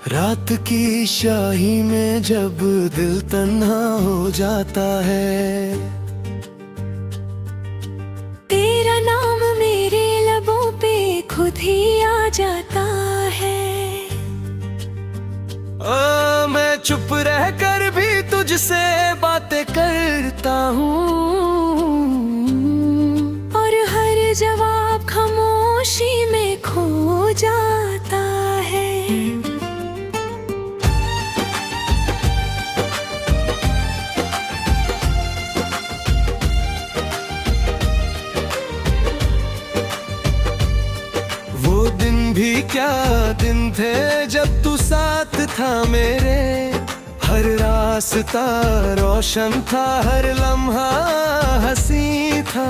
रात की शाही में जब दिल तन्हा हो जाता है, तेरा नाम मेरे लबों पे खुद ही आ जाता है। मैं चुप रह कर भी तुझसे बातें करता हूँ, और हर जवाब खामोशी में खो जाता है। वो दिन भी क्या दिन थे जब तू साथ था मेरे। हर रास्ता रोशन था, हर लम्हा हंसी था।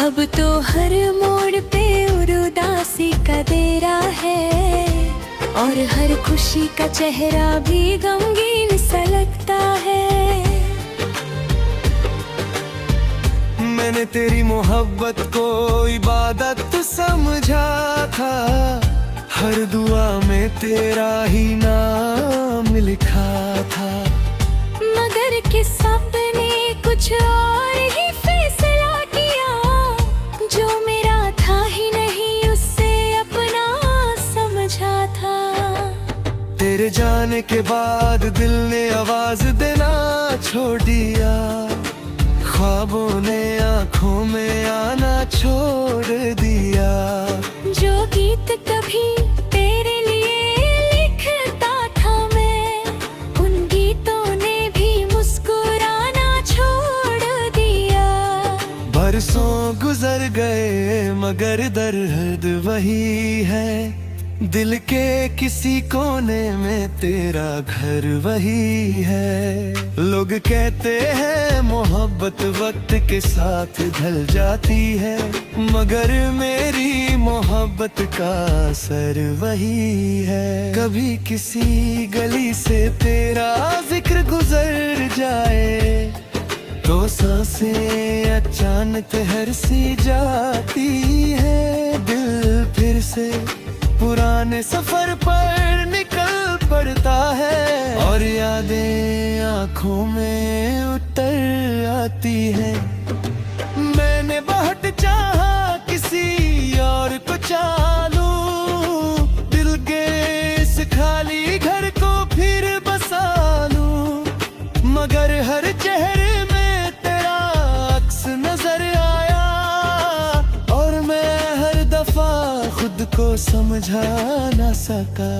अब तो हर मोड़ पे उदासी का डेरा है, और हर खुशी का चेहरा भी गमगीन सा लगता है। मैंने तेरी मोहब्बत को इबादत समझा था, हर दुआ में तेरा ही नाम लिखा था। मगर किस्मत ने कुछ और ही फैसला किया, जो मेरा था ही नहीं उससे अपना समझा था। तेरे जाने के बाद दिल ने आवाज देना छोड़ दिया, ख्वाबों ने आंखों में आना छोड़ दिया। जो गीत कभी तेरे लिए लिखता था मैं, उन गीतों ने भी मुस्कुराना छोड़ दिया। बरसों गुजर गए मगर दर्द वही है, दिल के किसी कोने में तेरा घर वही है। लोग कहते हैं मोहब्बत वक्त के साथ ढल जाती है, मगर मेरी मोहब्बत का असर वही है। कभी किसी गली से तेरा जिक्र गुजर जाए, तो सांसें अचानक ठहर सी जाती है। दिल फिर से पुराने सफर पर निकल पड़ता है, और यादें आंखों में उतर आती है। मैंने बहुत चाहा किसी और को चालू, दिल के इस खाली घर को फिर बसा लूं, मगर हर चेहरे में तेरा अक्स नजर आया, और मैं हर दफा खुद को समझा ना सका।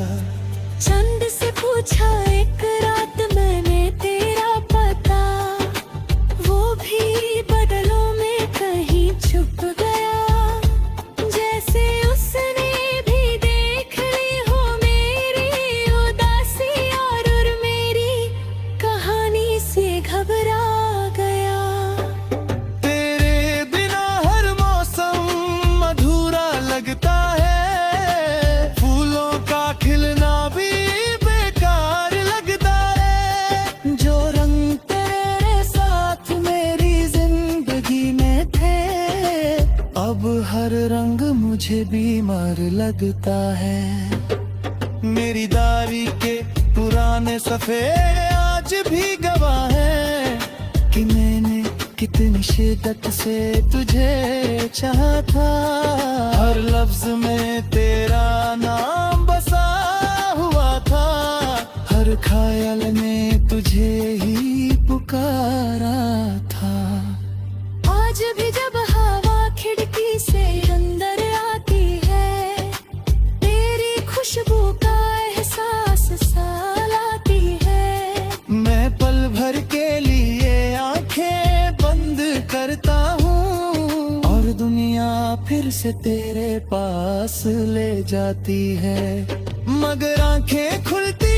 चंद से पूछा एक रात मैंने तेरा पता, वो भी बदलों में कहीं छुप गया। जैसे उसने भी देख ली हो मेरी उदासी, और मेरी कहानी से घबरा गया। तेरे बिना हर मौसम अधूरा लगता है, फूलों का खिलना भी बेकार लगता है। जो रंग तेरे साथ मेरी जिंदगी में थे, अब हर रंग मुझे बीमार लगता है। मेरी दाढ़ी के पुराने सफ़े आज भी गवाह हैं कि मैंने कितनी शिद्दत से तुझे चाहा था। हर लफ्ज में तेरा नाम बसा हुआ था, हर ख्याल में तुझे ही पुकारा था। आज भी जब हवा खिड़की से अंदर आती है, तेरी खुशबू का एहसास सा लाती है। मैं पल भर के लिए आंखें बंद करता हूँ, और दुनिया फिर से तेरे पास ले जाती है। मगर आंखें खुलती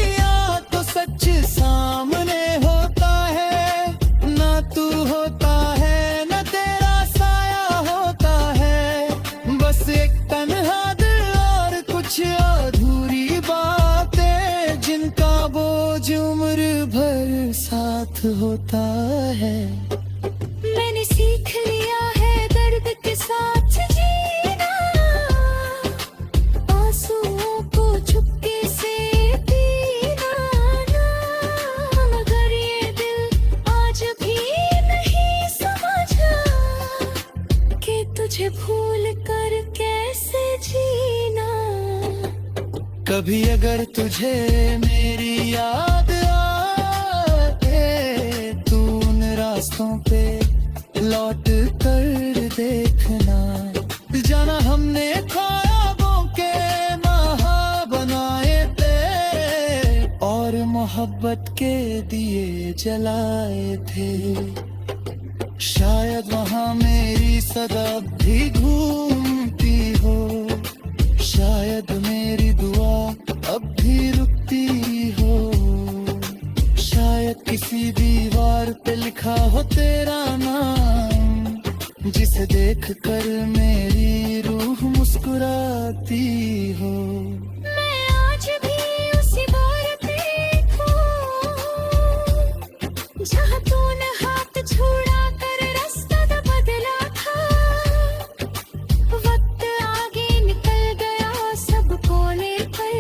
तो सच सामने होता है, ना तू होता है ना तेरा साया होता है। बस एक तन्हा दिल और कुछ अधूरी बातें, जिनका बोझ उम्र भर साथ होता है। मैंने सीख लिया है दर्द के साथ जीना, आंसुओं को कभी अगर तुझे मेरी याद आए, तू उन रास्तों पे लौट कर देखना। जाना हमने ख्वाबों के महा बनाए थे और मोहब्बत के दिए जलाए थे। शायद वहाँ मेरी सदा भी घूमती हो, शायद मेरी दुआ अब भी रुकती हो, शायद किसी दीवार पे लिखा हो तेरा नाम, जिसे देख कर मेरी रूह मुस्कुराती हो। मैं आज भी उसी बार पे हूँ जहाँ तूने हाथ छुड़ा कर रास्ता बदला था। वक्त आगे निकल गया सबको लेकर,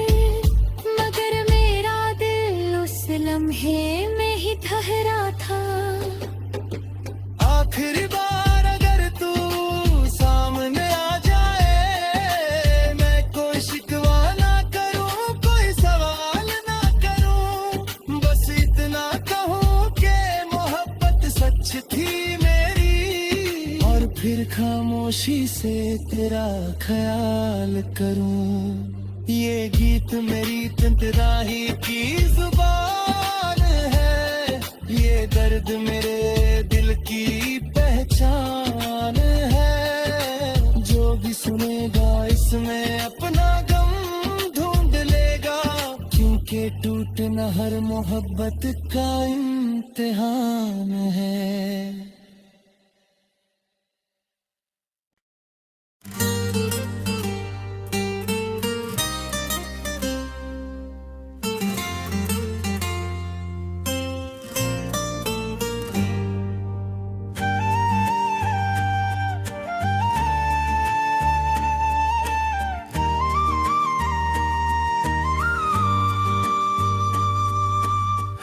मगर मेरा दिल उस लम्हे में ही ठहरा था। आखिरी बार अगर तू सामने आ जाए, मैं कोई शिकवा ना करूं, कोई सवाल ना करूं, बस इतना कहूं कि मोहब्बत सच थी मेरी, और फिर खामोशी से तेरा ख्याल करूं। ये गीत मेरी तंतराही की जुबान है, ये दर्द मेरे दिल की पहचान है। जो भी सुनेगा इसमें अपना गम ढूंढ लेगा, क्योंकि टूटना हर मोहब्बत का इम्तिहान है।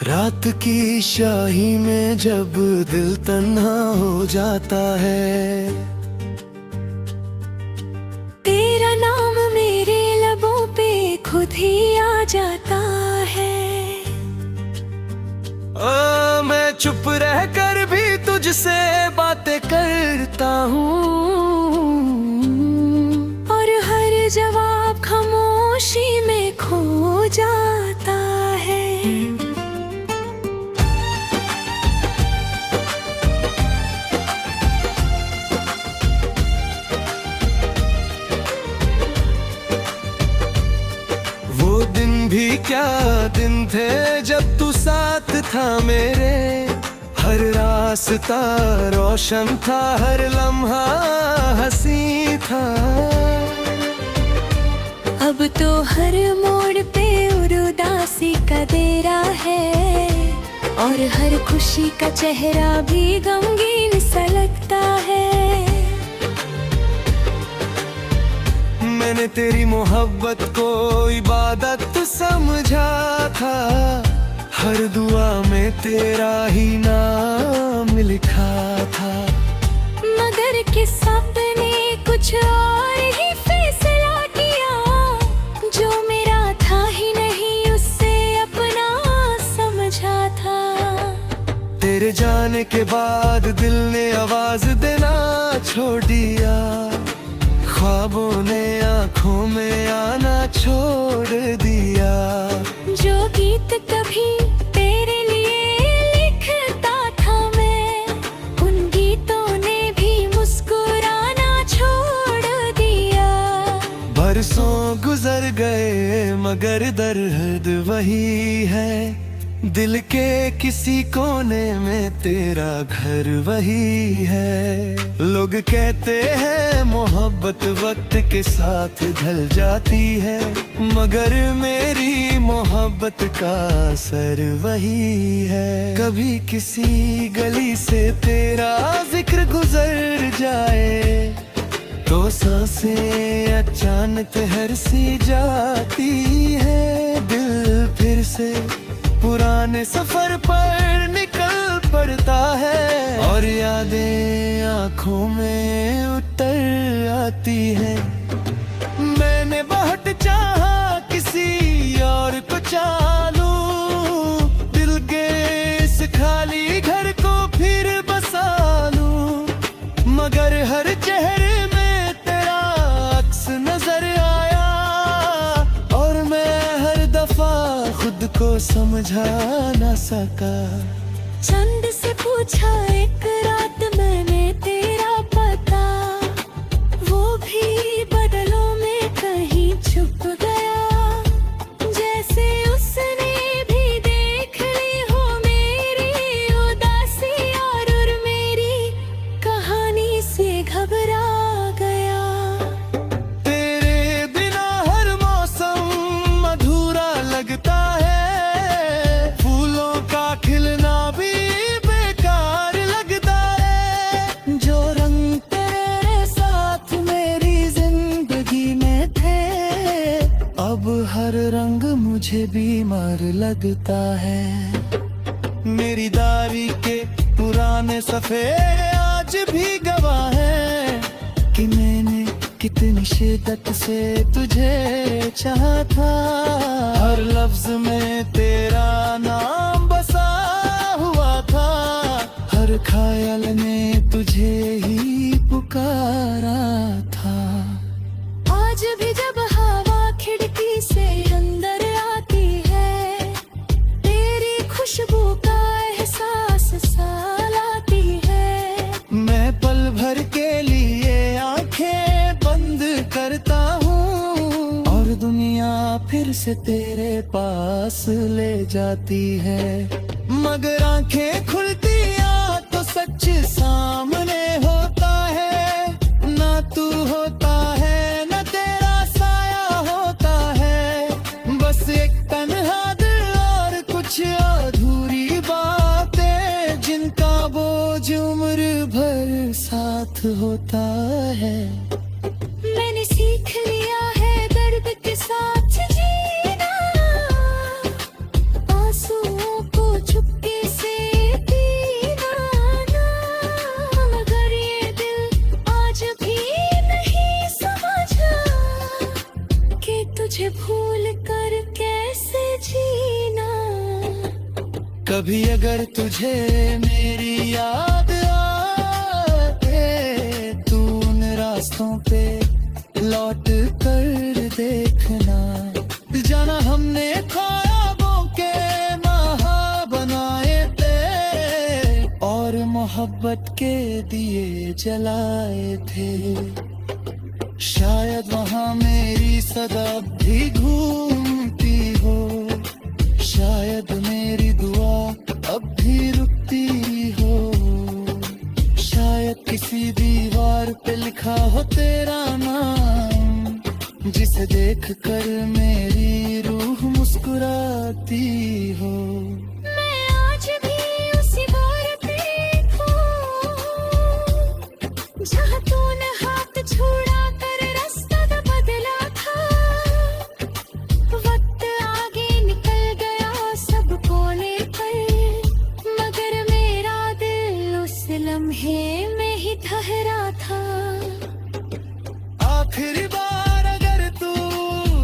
रात की शाही में जब दिल तन्हा हो जाता है, तेरा नाम मेरे लबों पे खुद ही आ जाता है। मैं चुप रह कर भी तुझसे बातें करता हूँ, और हर जवाब खामोशी में खो जाता है। वो दिन भी क्या दिन थे जब तू साथ था मेरे, हर रास्ता रोशन था, हर लम्हा हंसी था। अब तो हर मोड़ पे उदासी का डेरा है, और हर खुशी का चेहरा भी गमगीन सा लगता है। मैंने तेरी मोहब्बत को इबादत समझा था, हर दुआ में तेरा ही नाम लिखा था। मगर किस्मत ने कुछ और ही फैसला किया, जो मेरा था ही नहीं उससे अपना समझा था। तेरे जाने के बाद दिल ने आवाज देना छोड़ दिया, ख्वाबों ने आँखों में आना छोड़ दिया। जो गीत कभी तेरे लिए लिखता था मैं, उन गीतों ने भी मुस्कुराना छोड़ दिया। बरसों गुजर गए मगर दर्द वही है, दिल के किसी कोने में तेरा घर वही है। लोग कहते हैं मोहब्बत वक्त के साथ ढल जाती है, मगर मेरी मोहब्बत का असर वही है। कभी किसी गली से तेरा जिक्र गुजर जाए, तो सांसें अचानक ठहर सी जाती है। दिल फिर से पुराने सफर पर निकल पड़ता है, और यादें आंखों में उतर आती है। मैंने बहुत चाहा किसी समझा न सका। चंद से पूछा एक रात मैंने तेरा पता, वो भी बदलों में कहीं छुप गया। जैसे उसने भी देख ली हो मेरी उदासी और मेरी कहानी से घबरा गया। तेरे बिना हर मौसम अधूरा लगता है, फूलों का खिलना भी बेकार लगता है। जो रंग तेरे साथ मेरी जिंदगी में थे, अब हर रंग मुझे बीमार लगता है। मेरी दाढ़ी के पुराने सफ़े आज भी गवाह हैं कि मैंने कितनी शिद्दत से तुझे चाहा था। हर लफ्ज में तेरा नाम बसा हुआ था, हर ख्याल ने तुझे ही पुकारा था। आज भी जब हवा खिड़की से अंदर आती है, तेरी खुशबू का एहसास सा लाती है। मैं पल भर के लिए आंखें बंद करता हूँ और दुनिया फिर से तेरे पास ले जाती है। मगर आंखें खुलती तो सच सामने होता है। ना तू होता है न तेरा साया होता है, बस एक तन्हा दिल और कुछ अधूरी बातें जिनका बोझ उम्र भर साथ होता है। मैंने सीख लिया है दर्द के साथ जीना, आंसुओं को चुपके से पीना ना। मगर ये दिल आज भी नहीं समझा कि तुझे भूल कर कैसे जीना। कभी अगर तुझे मेरी याद आए, तू उन रास्तों पे लौट कर देखना। जाना हमने ख्वाबों के महा बनाए थे और मोहब्बत के दिए जलाए थे। शायद वहाँ मेरी सदा भी घूमती हो, शायद मेरी दुआ अब भी रुकती हो। शायद किसी दीवार पे लिखा हो तेरा नाम, जिसे देख कर मेरी रूह मुस्कुराती हो। मैं आज भी उसी बार पे हूँ जहाँ तूने हाथ छोड़ा कर रास्ता तो बदला था। वक्त आगे निकल गया सबको लेकर, मगर मेरा दिल उस लम्हे में ही ठहरा था। आखिरी बार अगर तू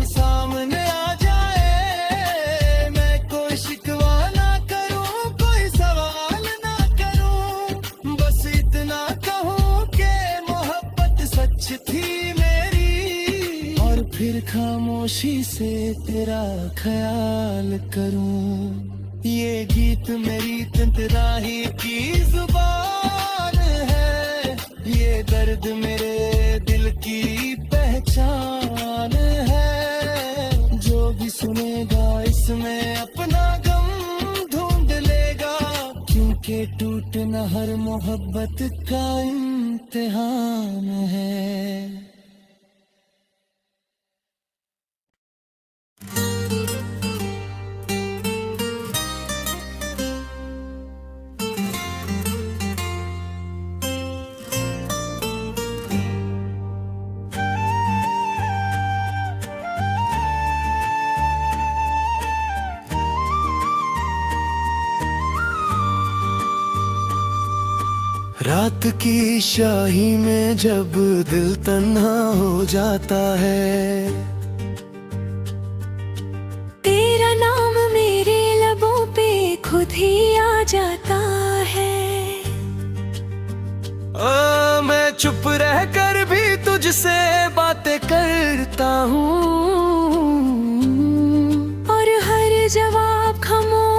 सामने आ जाए, मैं कोई शिकवा ना करूं, कोई सवाल ना करूं, बस इतना कहूं कि मोहब्बत सच थी मेरी, और फिर खामोशी से तेरा ख्याल करूं। ये गीत मेरी तन्हाई की जुबान है, ये दर्द मेरे दिल की पहचान है। जो भी सुनेगा इसमें अपना गम ढूंढ लेगा, क्योंकि टूटना हर मोहब्बत का इम्तिहान है। रात की शाही में जब दिल तन्हा हो जाता है, तेरा नाम मेरे लबों पे खुद ही आ जाता है। मैं चुप रह कर भी तुझसे बातें करता हूँ, और हर जवाब खामोश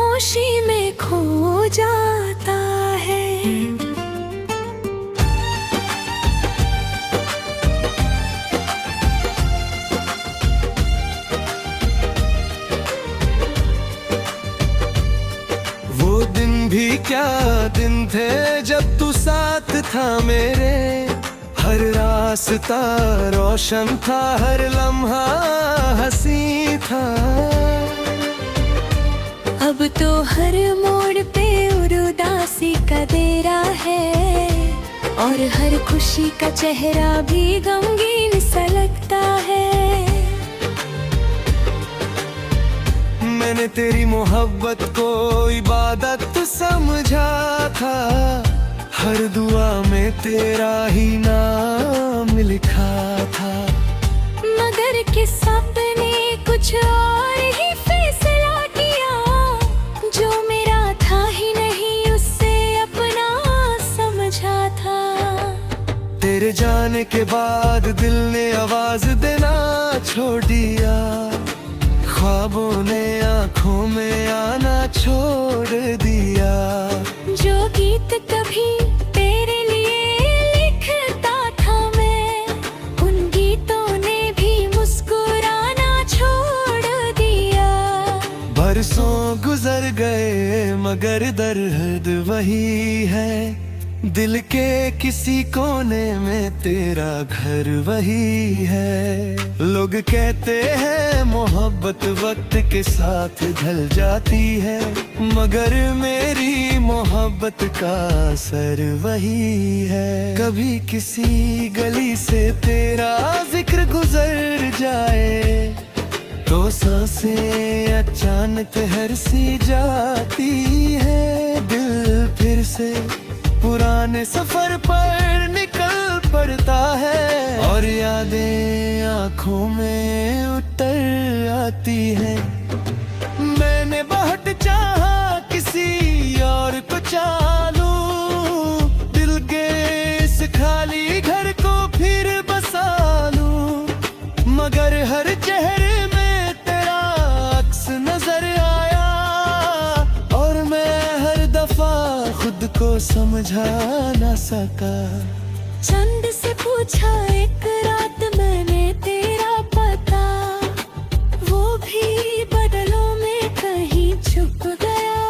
है जब तू साथ था मेरे, हर रास्ता रोशन था, हर लम्हा हंसी था। अब तो हर मोड़ पे उदासी का डेरा है, और हर खुशी का चेहरा भी गमगीन सा लगता है। मैंने तेरी मोहब्बत को इबादत समझा था, हर दुआ में तेरा ही नाम लिखा था। मगर किस्मत ने कुछ और ही फैसला किया, जो मेरा था ही नहीं उससे अपना समझा था। तेरे जाने के बाद दिल ने आवाज देना छोड़ दिया, ख्वाबों ने आंखों में आना छोड़ दिया। जो गीत कभी तेरे लिए लिखता था मैं, उन गीतों ने भी मुस्कुराना छोड़ दिया। बरसों गुजर गए मगर दर्द वही है, दिल के किसी कोने में तेरा घर वही है। लोग कहते हैं मोहब्बत वक्त के साथ ढल जाती है, मगर मेरी मोहब्बत का असर वही है। कभी किसी गली से तेरा जिक्र गुजर जाए, तो सांसें अचानक ठहर सी जाती है। दिल फिर से पुराने सफर पर निकल पड़ता है, और यादें आंखों में उतर आती है। मैंने बहुत चाहा किसी और को चालू, दिल के इस खाली घर को फिर बसा लूं, मगर हर चेहरे में तेरा अक्स नजर आया, और मैं हर दफा खुद को समझा ना सका। चंद से पूछा एक रात मैंने तेरा पता, वो भी बदलों में कहीं छुप गया।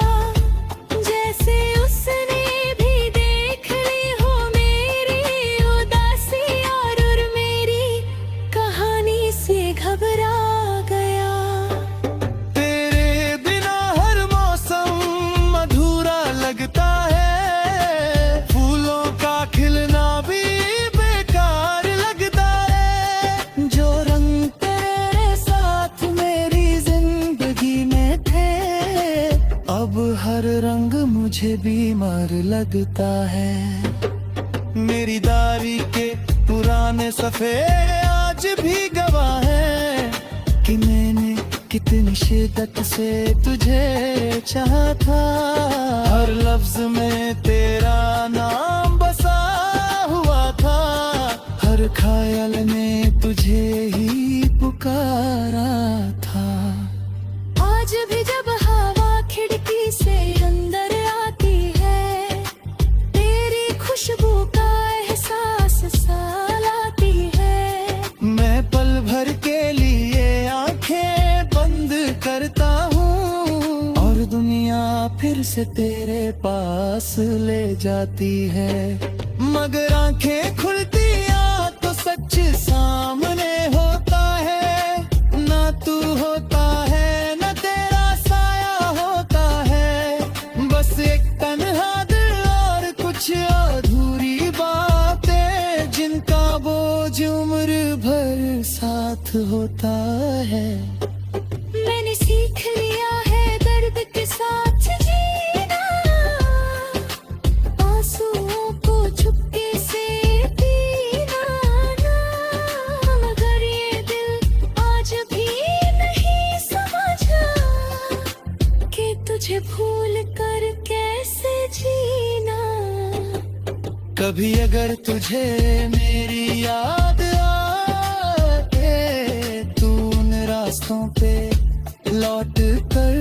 जैसे उसने भी देख ली हो मेरी उदासी, और मेरी कहानी से घबरा गया। तेरे बिना हर मौसम अधूरा लगता है, फूलों का खिलना भी बेकार लगता है। जो रंग तेरे साथ मेरी जिंदगी में थे, अब हर रंग मुझे बीमार लगता है। मेरी दाढ़ी के पुराने सफ़े आज भी गवाह हैं कि मैंने कितनी शिद्दत से तुझे चाहा था। हर लफ्ज में तेरा नाम बसा हुआ था, हर ख्याल ने तुझे ही पुकारा था। आज भी जब हवा खिड़की से अंदर आती है, तेरी खुशबू का एहसास सा लाती है। मैं पल भर के लिए आंखें बंद करता हूँ, और दुनिया फिर से तेरे पास ले जाती है। मगर आंखें खुलती तो सच सामने होता है, ना तू होता है ना तेरा साया होता है। बस एक तन्हा दिल और कुछ अधूरी बातें, जिनका बोझ उम्र भर साथ होता है। मैंने सीख लिया है दर्द के साथ जीना, आंसुओं को चुपके से पीना ना। मगर ये दिल आज भी नहीं समझा कि तुझे भूल कर कैसे जीना। कभी अगर तुझे मेरी याद आए, तू उन रास्तों पे लौट कर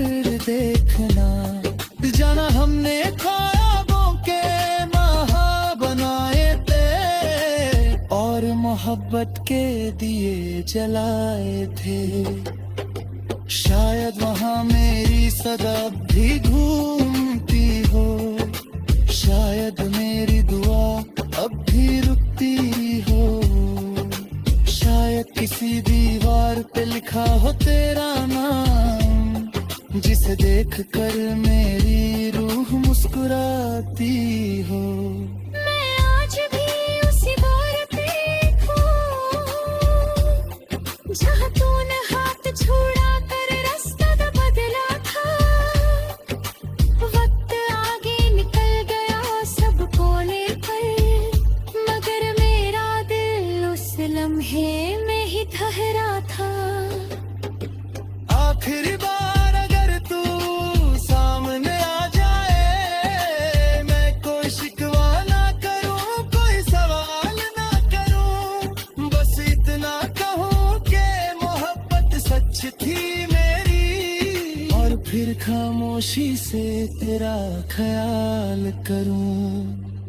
देखना। जाना हमने ख्वाबों के महा बनाए थे, और मोहब्बत के दिए जलाए थे। शायद वहाँ मेरी सदा भी घूमती हो, शायद मेरी दुआ अब भी रुकती हो, शायद किसी दीवार पे लिखा हो तेरा नाम, जिसे देख कर मेरी रूह मुस्कुराती हो। मैं आज भी उसी बार पे हूँ जहाँ तूने हाथ छोड़ा कर रास्ता तो बदला था। वक्त आगे निकल गया सब कोने पर, मगर मेरा दिल उस लम्हे में ही ठहरा था। आखिरी बार अगर तू सामने आ जाए, मैं कोई शिकवा ना करूं, कोई सवाल ना करूं, बस इतना कहूं कि मोहब्बत सच थी मेरी, और फिर खामोशी से तेरा ख्याल करूं।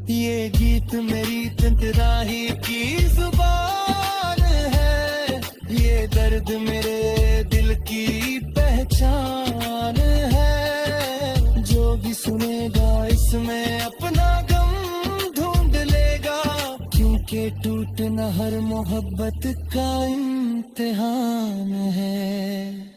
ये गीत मेरी तन्हाई की जुबान है, ये दर्द मेरे दिल की पहचान है, जो भी सुनेगा इसमें अपना गम ढूंढ लेगा, क्योंकि टूटना हर मोहब्बत का इम्तिहान है।